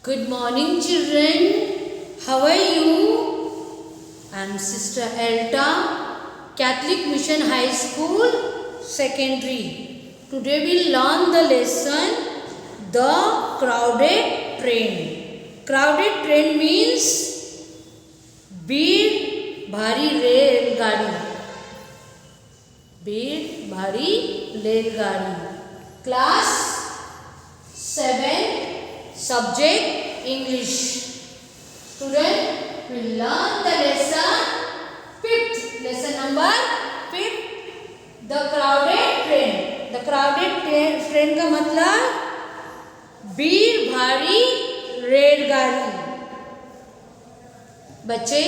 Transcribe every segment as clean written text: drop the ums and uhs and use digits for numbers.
Good morning, children. How are you? I am Sister Elta, Catholic Mission High School, Secondary. Today we learn the lesson, The Crowded Train. Crowded train means भीड़ भारी रेलगाड़ी. भीड़ भारी रेलगाड़ी. Class 7. Subject English. Student will learn the lesson 5th. Lesson number 5th. The crowded train. The crowded train का मतलब भीड़ भारी रेलगाड़ी. बच्चे,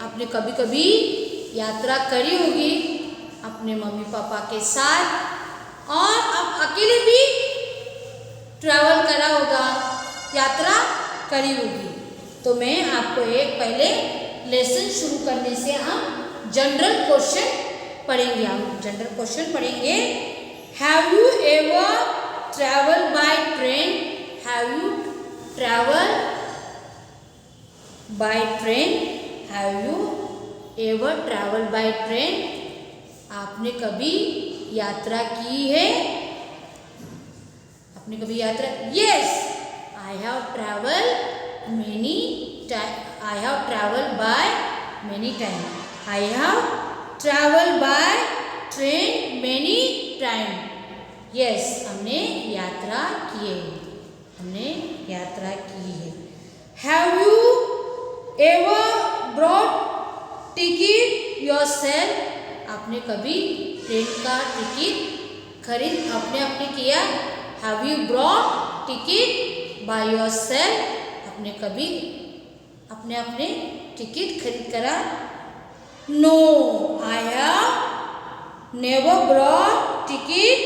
आपने कभी कभी यात्रा करी होगी अपने मम्मी पापा के साथ और आप अकेले भी ट्रैवल करा होगा, यात्रा करी होगी. तो मैं आपको एक पहले लेसन शुरू करने से हम जनरल क्वेश्चन पढ़ेंगे. हम जनरल क्वेश्चन पढ़ेंगे. Have you ever travel by train? Have you travel by train? Have you ever travel by train? आपने कभी यात्रा की है? आपने कभी यात्रा? Yes, I have traveled many times. I have traveled by many times. I have traveled by train many times. Yes, हमने यात्रा की है. हमने यात्रा की है. Have you ever bought ticket yourself? आपने कभी ट्रेन का टिकट खरीद अपने किया? Have you bought ticket by yourself? आपने कभी अपने टिकट खरीद करा? No, I have never bought ticket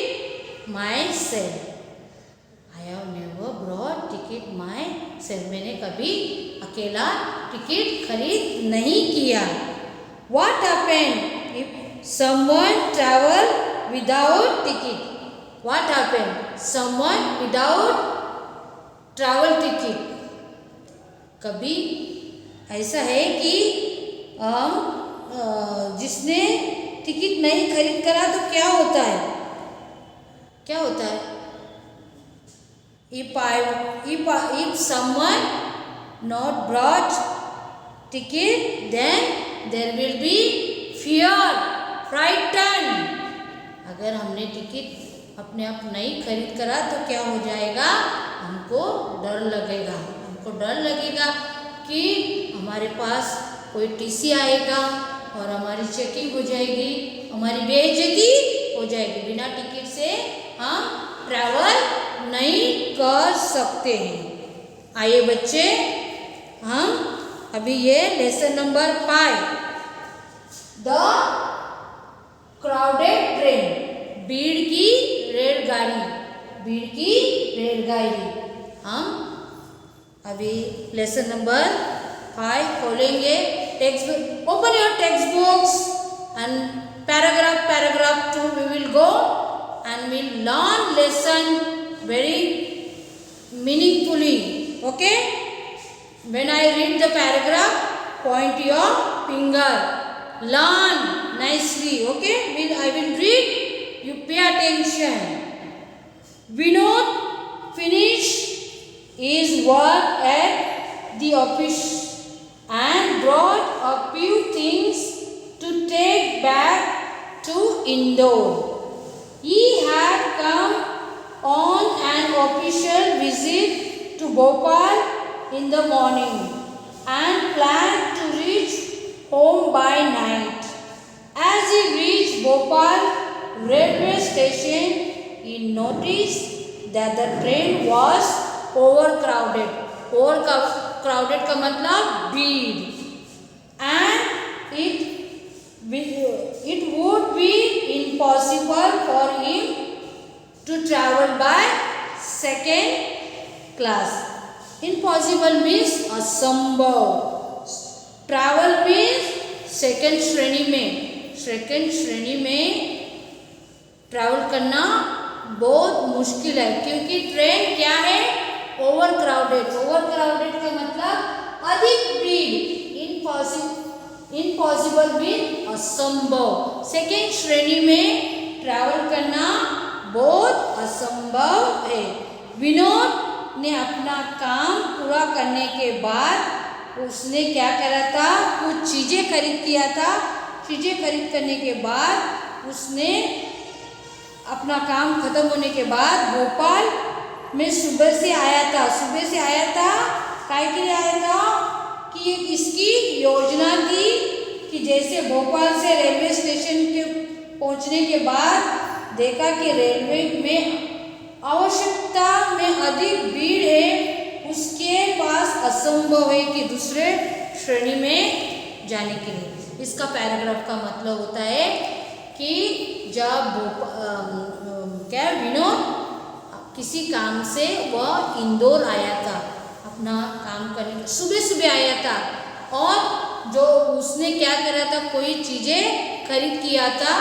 myself. I have never bought ticket myself. मैंने कभी अकेला टिकट खरीद नहीं किया. What happened if someone travel without ticket? What happened? Someone without travel ticket. कभी ऐसा है कि जिसने टिकट नहीं खरीद करा तो क्या होता है? क्या होता है? If someone not brought ticket, then there will be fear, frightened. अगर हमने टिकट अपने आप नहीं खरीद करा तो क्या हो जाएगा? हमको डर लगेगा. हमको डर लगेगा कि हमारे पास कोई टीसी आएगा और हमारी चेकिंग हो जाएगी, हमारी बेइज्जती हो जाएगी. बिना टिकट से हम ट्रैवल नहीं कर सकते हैं. आइए बच्चे, हम अभी ये lesson number 5, the crowded train, भीड़ की रेलगाड़ी. भीड़ की रेलगाड़ी. हम अभी लेसन नंबर 5 खोलेंगे. Text book, open your text books and paragraph 2 we will go and we'll learn lesson very meaningfully. Okay? When I read the paragraph, point your finger. Learn nicely. Okay? I will read. You pay attention. Vinod finished his work at the office and brought a few things to take back to Indore. He had come on an official visit to Bhopal in the morning and planned to reach home by night. As he reached Bhopal railway station, he noticed that the train was overcrowded. Overcrowded का मतलब भीड़. And it would be impossible for him to travel by second class. Impossible means असंभव. Travel means second श्रेणी में. Second श्रेणी में travel करना बहुत मुश्किल है, क्योंकि ट्रेन क्या है? ओवर क्राउडेड अधिक भीड़, इम्पॉसिबल मीन असंभव। सेकेंड श्रेणी में ट्रैवल करना बहुत असंभव है। विनोद ने अपना काम पूरा करने के बाद उसने क्या करा था, कुछ चीज़ें खरीद किया था। चीज़ें खरीद करने के बाद उसने अपना काम खत्म होने के बाद भोपाल में सुबह से आया था। काय के लिए आया था कि एक इसकी योजना थी कि जैसे भोपाल से रेलवे स्टेशन के पहुंचने के बाद देखा कि रेलवे में आवश्यकता में अधिक भीड़ है, उसके पास असंभव है कि दूसरे श्रेणी में जाने के लिए। इसका पैराग्राफ का मतलब होता है कि जब विनोद किसी काम से वह इंदौर आया था, अपना काम करने सुबह आया था, और जो उसने क्या करा था, कोई चीज़ें खरीद किया था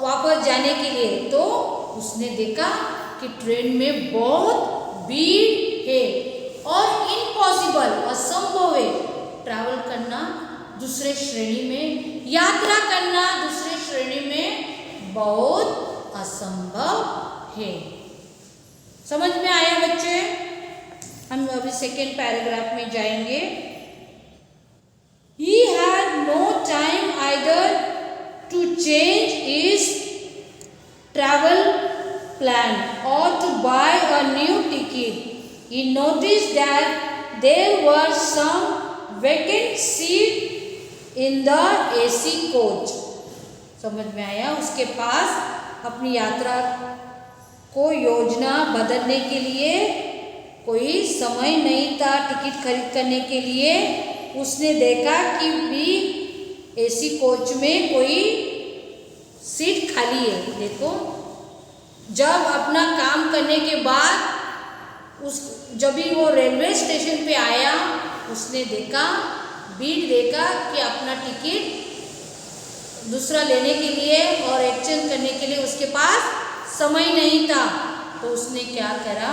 वापस जाने के लिए, तो उसने देखा कि ट्रेन में बहुत भीड़ है और इम्पॉसिबल असंभव है ट्रैवल करना दूसरे श्रेणी में, यात्रा करना दूसरे श्रेणी में बहुत असंभव है। समझ में आया बच्चे? हम अभी सेकेंड पैराग्राफ में जाएंगे। He had no time either to change his travel plan or to buy a new ticket. He noticed that there were some vacant seats in the AC coach. समझ में आया? उसके पास अपनी यात्रा को योजना बदलने के लिए कोई समय नहीं था टिकट खरीद करने के लिए। उसने देखा कि भी एसी कोच में कोई सीट खाली है। देखो, जब अपना काम करने के बाद जब भी वो रेलवे स्टेशन पे आया, उसने देखा, भीड़ देखा कि अपना टिकट दूसरा लेने के लिए और एक्सचेंज करने के लिए उसके पास समय नहीं था। तो उसने क्या करा,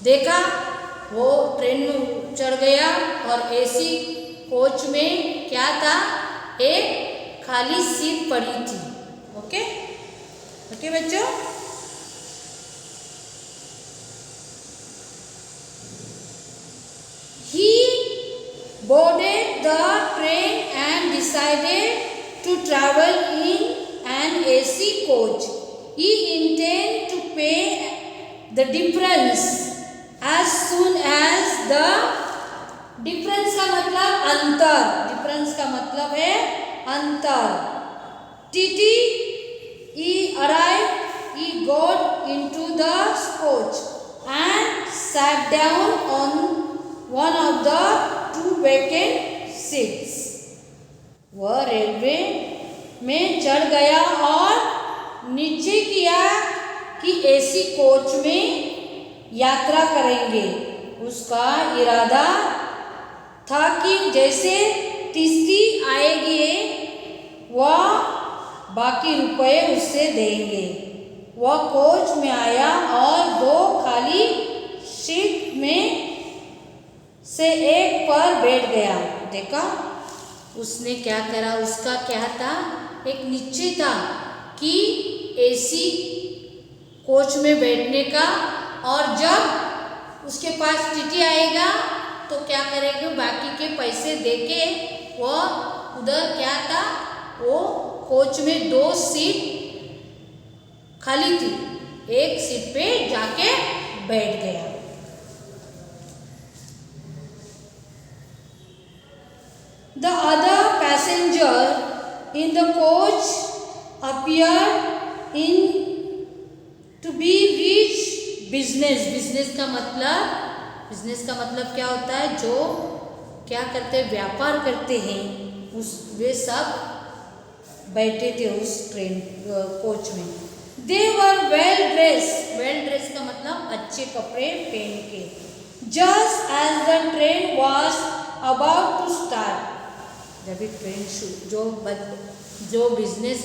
देखा, वो ट्रेन में चढ़ गया और एसी कोच में क्या था, एक खाली सीट पड़ी थी। ओके बच्चों, he boarded the train and decided to travel in an AC coach. He intended to pay the difference as soon as the difference का मतलब अंतर, difference का मतलब है अंतर। he arrived, he got into the coach and sat down on one of the two vacant seats. वह railway में चढ़ गया और निश्चय किया कि एसी कोच में यात्रा करेंगे। उसका इरादा था कि जैसे तीसरी आएगी वह बाकी रुपए उससे देंगे। वह कोच में आया और दो खाली सीट में से एक पर बैठ गया। देखा, उसने क्या करा, उसका क्या था, एक निश्चय था कि एसी कोच में बैठने का, और जब उसके पास टीटी आएगा तो क्या करेंगे, बाकी के पैसे देके वो उधर क्या था, वो कोच में दो सीट खाली थी, एक सीट पे जाके बैठ गया। The other passenger in the coach appeared to be rich business. Business का मतलब क्या होता है, जो क्या करते हैं, व्यापार करते हैं, वे सब बैठे थे उस ट्रेन कोच में। They were well dressed का मतलब अच्छे कपड़े पहन के। Just as the train was about to start, जब भी ट्रेन जो बिजनेस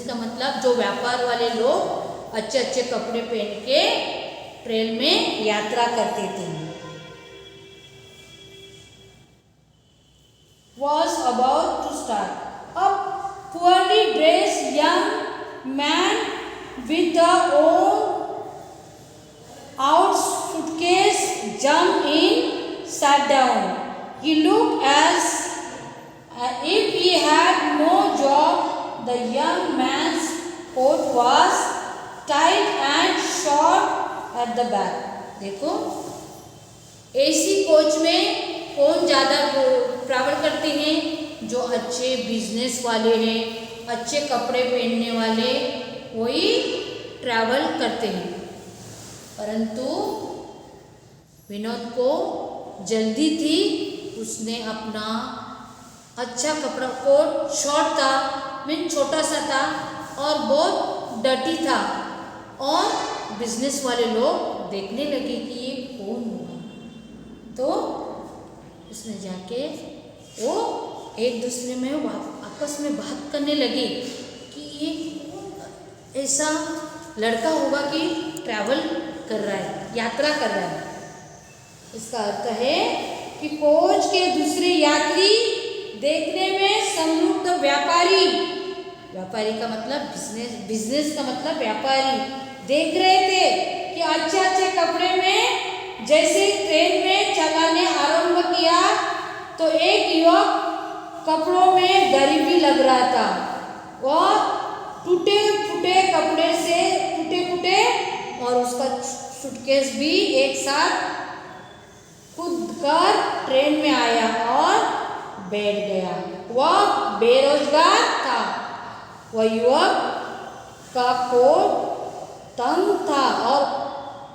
का मतलब जो व्यापार वाले लोग अच्छे कपड़े पहन के ट्रेन में यात्रा करते थे। man with the own out suitcase jumped in, sat down. He looked as if he had no job. The young man's coat was tight and short at the back. देखो, एसी कोच में कौन ज़्यादा travel करते हैं? जो अच्छे business वाले हैं, अच्छे कपड़े पहनने वाले, वही ट्रैवल करते हैं। परंतु विनोद को जल्दी थी, उसने अपना अच्छा कपड़ा, कोट शॉर्ट था, मीन छोटा सा था और बहुत डर्टी था, और बिजनेस वाले लोग देखने लगे कि ये कौन हुआ। तो उसने जाके वो एक दूसरे में आपस में बात करने लगे कि ये ऐसा लड़का होगा कि ट्रैवल कर रहा है, यात्रा कर रहा है। इसका अर्थ है कि कोच के दूसरे यात्री देखने में समृद्ध व्यापारी, व्यापारी का मतलब बिजनेस, बिजनेस का मतलब व्यापारी, देख रहे थे कि अच्छे अच्छे कपड़े में जैसे ट्रेन में चलाने आरंभ किया तो एक युवक कपड़ों में गरीबी लग रहा था, और टूटे फूटे कपड़े से टूटे और उसका सूटकेस भी एक साथ कूदकर ट्रेन में आया और बैठ गया। वह बेरोजगार था। वह युवक का कोट तंग था और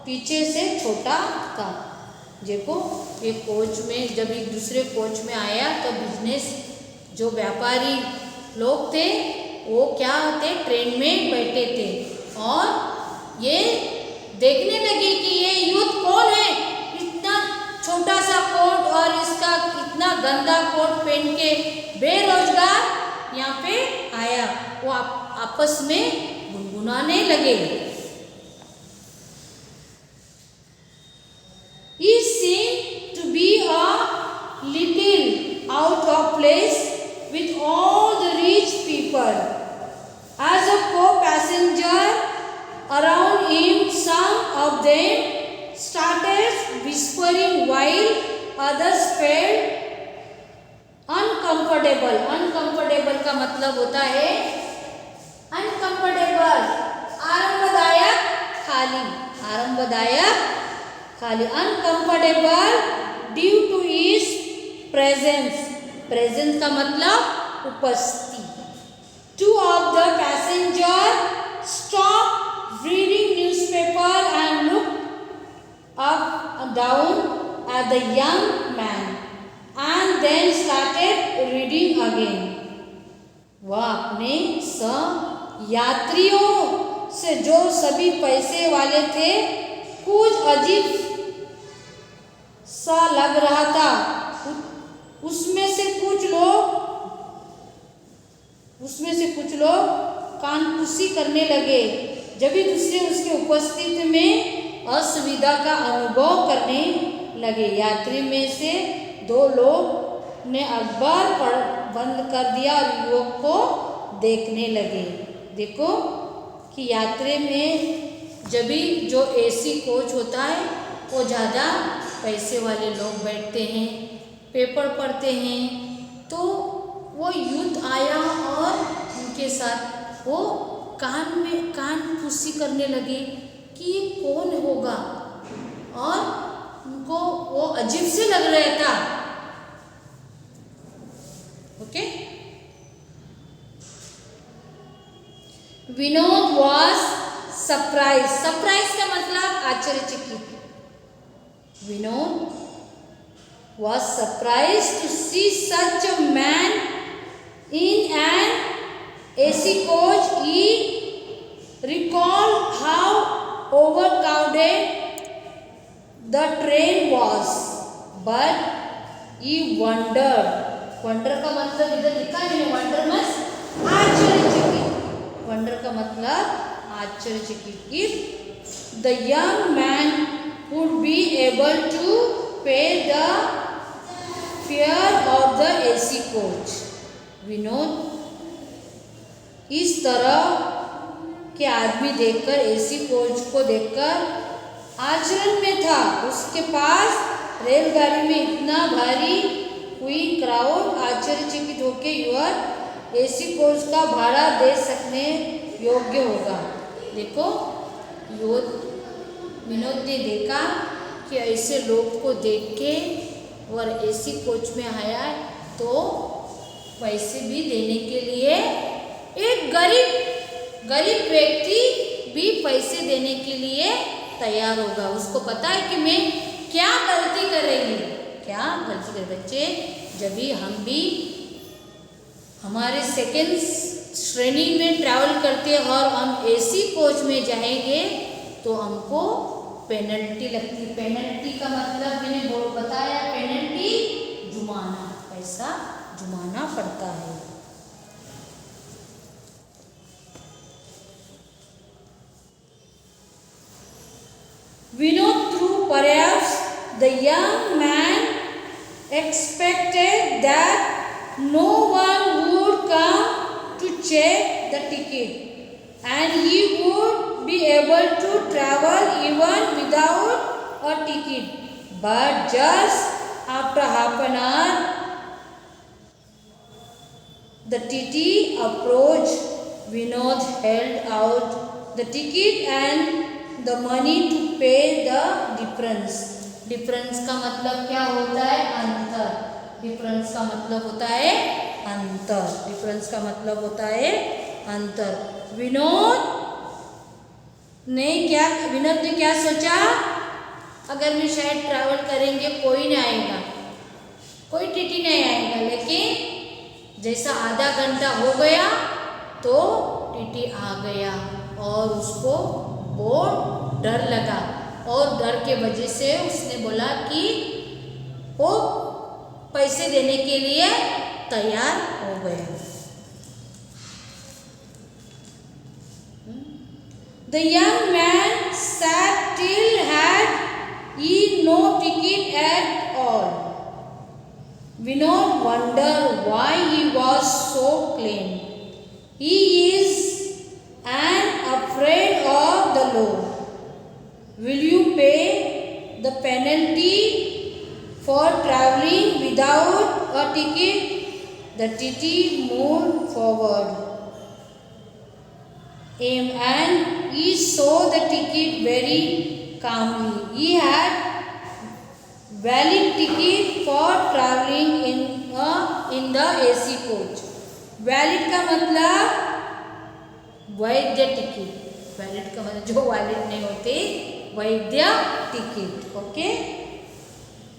पीछे से छोटा था। देखो, ये कोच में जब एक दूसरे कोच में आया तो बिजनेस जो व्यापारी लोग थे वो क्या होते, ट्रेन में बैठे थे और ये देखने लगे कि ये यूथ कौन है, इतना छोटा सा कोट और इसका इतना गंदा कोट पहन के बेरोजगार यहाँ पे आया। वो आपस में गुनगुनाने लगे। He seemed to be a little out of place with all the rich people. As a co-passenger around him, some of them started whispering while others felt uncomfortable. Uncomfortable का मतलब होता है uncomfortable, आरामदायक खाली, आरामदायक खाली, uncomfortable due to his presence. Presence का मतलब उपस्थिति। Two of the passengers stopped reading newspaper and looked up and down at the young man and then started reading again. वह अपने यात्रियों से जो सभी पैसे वाले थे कुछ अजीब सा लग रहा था, उसमें से कुछ लोग कानपुसी करने लगे। जब भी दूसरे उसके उपस्थिति में असुविधा का अनुभव करने लगे। यात्री में से 2 लोग ने अखबार बंद कर दिया और युवक को देखने लगे। देखो कि यात्री में जब भी जो एसी कोच होता है वो ज़्यादा पैसे वाले लोग बैठते हैं, पेपर पढ़ते हैं। तो वो यूथ आया और उनके साथ वो कान पुसी करने लगे कि ये कौन होगा, और उनको वो अजीब से लग रहा था। Okay, Vinod was surprise. Surprise का मतलब आश्चर्यचकित। Vinod was surprised to see such a man in an AC coach. He recalled how overcrowded the train was, but he wondered. Wonder का मतलब इधर लिखा है, wonder means आश्चर्यचकित। Wonder का मतलब आश्चर्यचकित। If the young man would be able to pay the fare of the AC coach. Vinod इस तरह कि आदमी देखकर एसी कोच को देखकर आचरण में था। उसके पास रेलगाड़ी में इतना भारी हुई क्राउड आश्चर्यचकित होकर युवक एसी कोच का भाड़ा दे सकने योग्य होगा। देखो विनोद ने देखा कि ऐसे लोग को देख के और एसी कोच में आया तो पैसे भी देने के लिए एक गरीब व्यक्ति भी पैसे देने के लिए तैयार होगा। उसको पता है कि मैं क्या गलती कर रही हूँ, क्या गलती कर। बच्चे जब भी हम भी हमारे सेकेंड श्रेणी में ट्रैवल करते हैं और हम एसी कोच में जाएंगे तो हमको पेनल्टी लगती है। पेनल्टी का मतलब मैंने बताया, पेनल्टी जुर्माना, पैसा जुर्माना पड़ता है। Vinod threw perhaps the young man expected that no one would come to check the ticket and he would be able to travel even without a ticket. But just after half an hour, the TT approached. Vinod held out the ticket and the money to pay the difference. Difference का मतलब क्या होता है? अंतर। Difference का मतलब होता है अंतर। डिफरेंस का मतलब होता है अंतर। विनोद ने क्या सोचा? अगर मैं शायद ट्रैवल करेंगे कोई नहीं आएगा, कोई टीटी नहीं आएगा। लेकिन जैसा आधा घंटा हो गया तो टीटी आ गया और उसको बहुत डर लगा और डर के वजह से उसने बोला कि वो पैसे देने के लिए तैयार हो गया। The young man sat till had he no ticket at all. Vinod wondered why he was so clean. He is afraid of the law. Will you pay the penalty for traveling without a ticket? The TT moved forward and he saw the ticket very calmly. He had valid ticket for traveling in the AC coach. Valid का मतलब वैध ticket. Valid का मतलब जो valid नहीं होते, वैध ticket. Okay,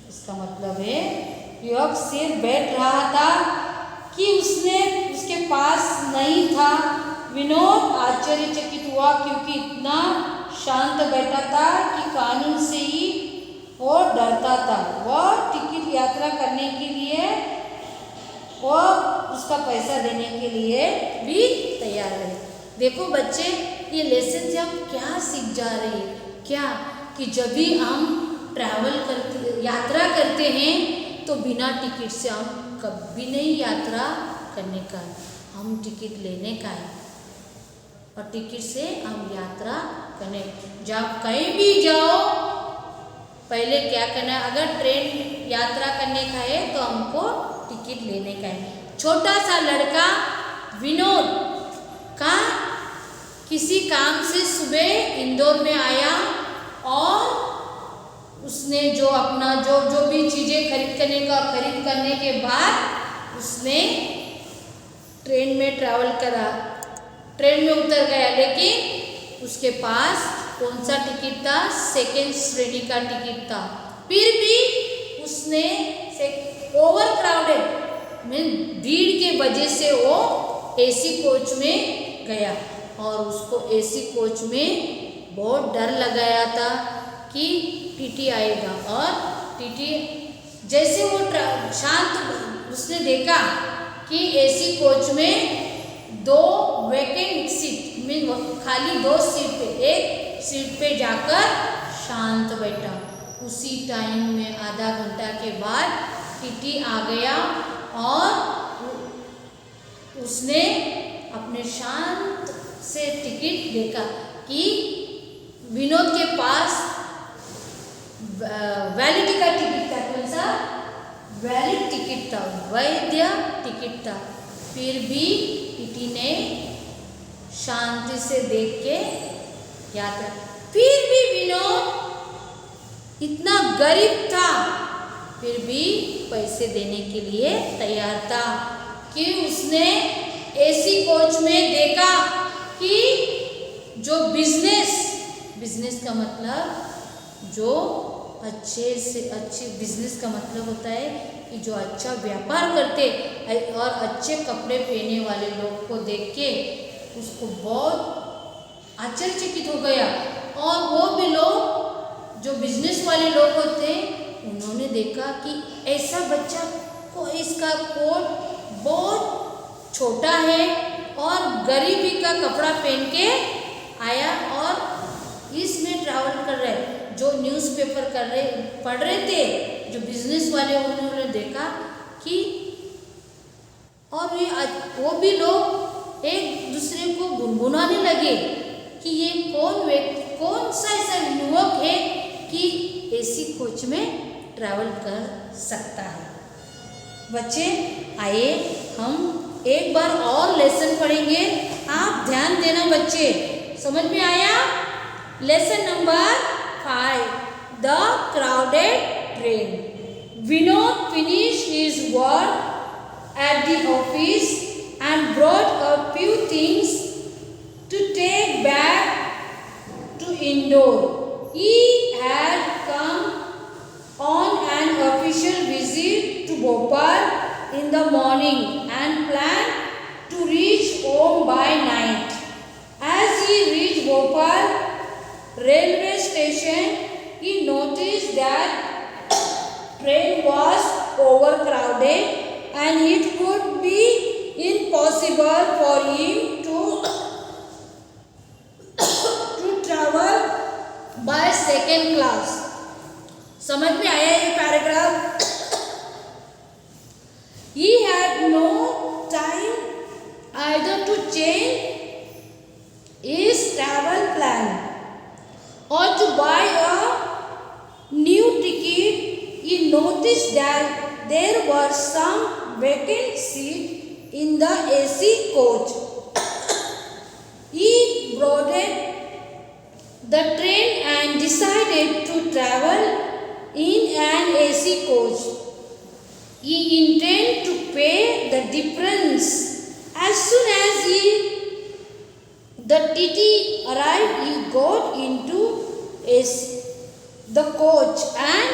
इसका मतलब है युवक सिर्फ बैठ रहा था कि उसके पास नहीं था। विनोद आश्चर्यचकित हुआ क्योंकि इतना शांत बैठा था कि कानून से ही वो डरता था। वह टिकट यात्रा करने के लिए और उसका पैसा देने के लिए भी तैयार है। देखो बच्चे, ये लेसन से हम क्या सीख जा रहे हैं? क्या कि जब भी हम यात्रा करते हैं तो बिना टिकट से हम कभी नहीं यात्रा करने का है, हम टिकट लेने का है और टिकट से हम यात्रा करने। जब कहीं भी जाओ पहले क्या करना है? अगर ट्रेन यात्रा करने का है तो हमको टिकट लेने का है। छोटा सा लड़का विनोद का किसी काम से सुबह इंदौर में आया और उसने जो भी चीज़ें खरीद करने के बाद उसने ट्रेन में ट्रैवल करा, ट्रेन में उतर गया। लेकिन उसके पास कौन सा टिकट था? सेकेंड श्रेणी का टिकट था। फिर भी उसने ओवर क्राउडेड में भीड़ के वजह से वो एसी कोच में गया और उसको एसी कोच में बहुत डर लगाया था कि टीटी आएगा। और टीटी जैसे वो शांत, उसने देखा कि एसी कोच में 2 वैकेंट सीट में खाली 2 सीट पे, एक सीट पे जाकर शांत बैठा। उसी टाइम में आधा घंटा के बाद टीटी आ गया और उसने अपने शांत से टिकट देखा कि विनोद के पास वैलिडिटी का टिकट था। कौन सा? वैलिड टिकट था, वैध टिकट था। फिर भी टीटी ने शांति से देख के यात्रा। फिर भी विनोद इतना गरीब था, फिर भी पैसे देने के लिए तैयार था कि उसने एसी कोच में देखा कि जो बिजनेस का मतलब जो अच्छे से अच्छे बिजनेस का मतलब होता है कि जो अच्छा व्यापार करते और अच्छे कपड़े पहने वाले लोग को देख के उसको बहुत आश्चर्यचकित हो गया। और वो भी लोग जो बिजनेस वाले लोग होते उन्होंने देखा कि ऐसा बच्चा को इसका कोट बहुत छोटा है और गरीबी का कपड़ा पहन के आया और इसमें ट्रैवल कर रहे। जो न्यूज़पेपर पढ़ रहे थे जो बिजनेस वाले, उन्होंने देखा कि और वो भी लोग एक दूसरे को गुनगुनाने लगे कि ये कौन सा ऐसा युवक है कि एसी कोच में ट्रैवल कर सकता है। बच्चे आइए हम एक बार और लेसन पढ़ेंगे। आप ध्यान देना बच्चे, समझ में आया? Lesson number 5, the crowded train. Vinod finished his work at the office and brought a few things to take back to Indore. He had come on an official visit to Bhopal in the morning and planned to reach home by night. As he reached Bhopal railway station, he noticed that train was overcrowded and it would be impossible for him to travel by second class. समझ में आया ये paragraph? He had no time either to change his travel plan or to buy a new ticket. He noticed that there were some vacant seats in the AC coach. He boarded the train and decided to travel in an AC coach. He intended to pay the difference. As soon as the TT arrived, he got into the coach and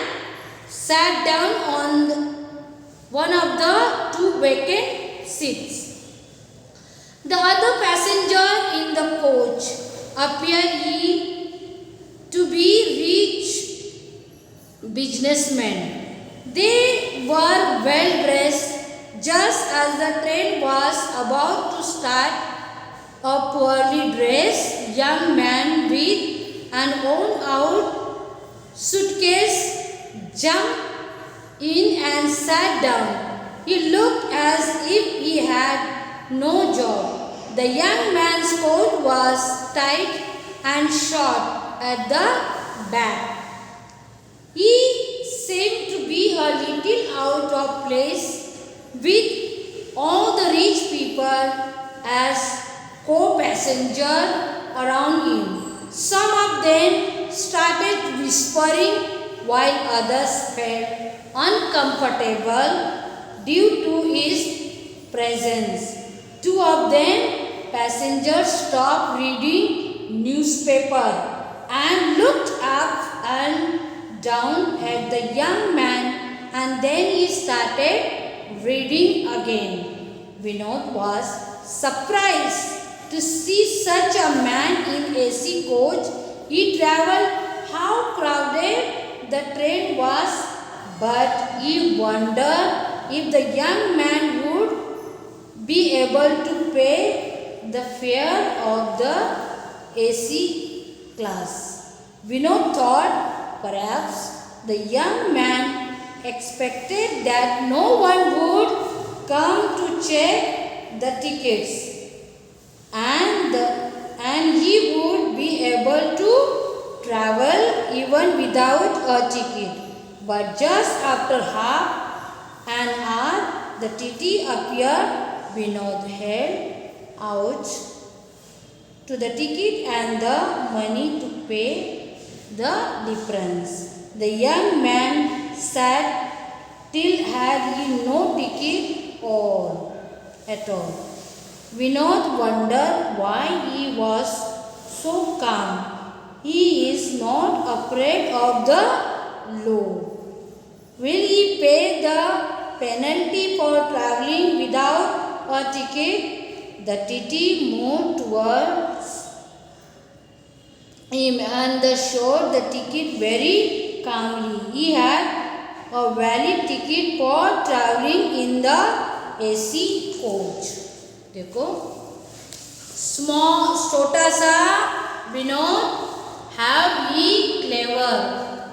sat down on one of the two vacant seats. The other passenger in the coach appeared to be rich businessmen. They were well dressed. Just as the train was about to start, a poorly dressed young man with an worn-out suitcase jumped in and sat down. He looked as if he had no job. The young man's coat was tight and short at the back. He seemed to be a little out of place with all the rich people as co-passengers around him. Some of them started whispering while others felt uncomfortable due to his presence. Two of them passengers stopped reading newspaper and looked up and down at the young man, and then he started reading again. Vinod was surprised to see such a man in AC coach. He travelled how crowded the train was, but he wondered if the young man would be able to pay the fare of the AC class. Vinod thought perhaps the young man expected that no one would come to check the tickets, and travel even without a ticket. But just after half an hour, the TT appeared. Vinod held out to the ticket and the money to pay the difference. The young man sat till had he no ticket at all. Vinod wondered why he was so calm. He is not afraid of the law. Will he pay the penalty for travelling without a ticket? The TT moved towards him and showed the ticket very calmly. He had a valid ticket for travelling in the AC coach. देखो छोटा सा Vinod have he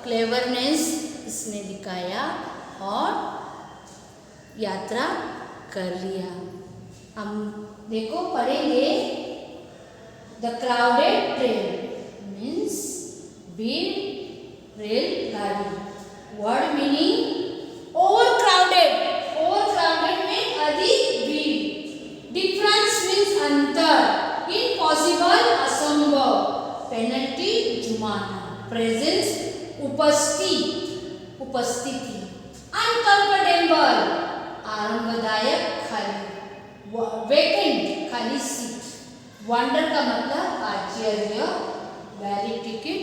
cleverness इसने दिखाया और यात्रा कर लिया. हम देखो पढ़ेंगे द क्राउडेड ट्रेन मीन्स भीड़ रेलगाड़ी. वर्ड मीनिंग ओवर क्राउडेड में अधिक भीड़. डिफरेंस मीन्स अंतर. इम्पॉसिबल असंभव. पेनल्टी जुर्माना. प्रेजेंस उपस्थिति. अनकंफर्टेबल आरामदायक खाली. वेकेंट खाली सीट. वंडर का मतलब आश्चर्य. वैलिड टिकट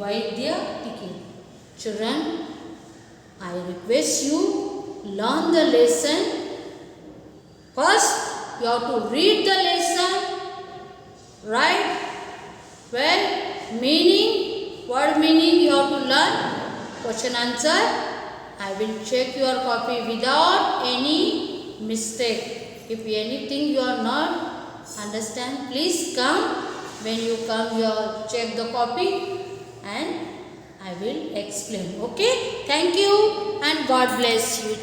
वैध ticket. Children, I request you learn the lesson. First, you have to read the lesson, right? Well, meaning, word meaning you have to learn. Question answer. I will check your copy without any mistake. If anything you are not understand, please come. When you come, you check the copy and I will explain. Okay? Thank you and God bless you.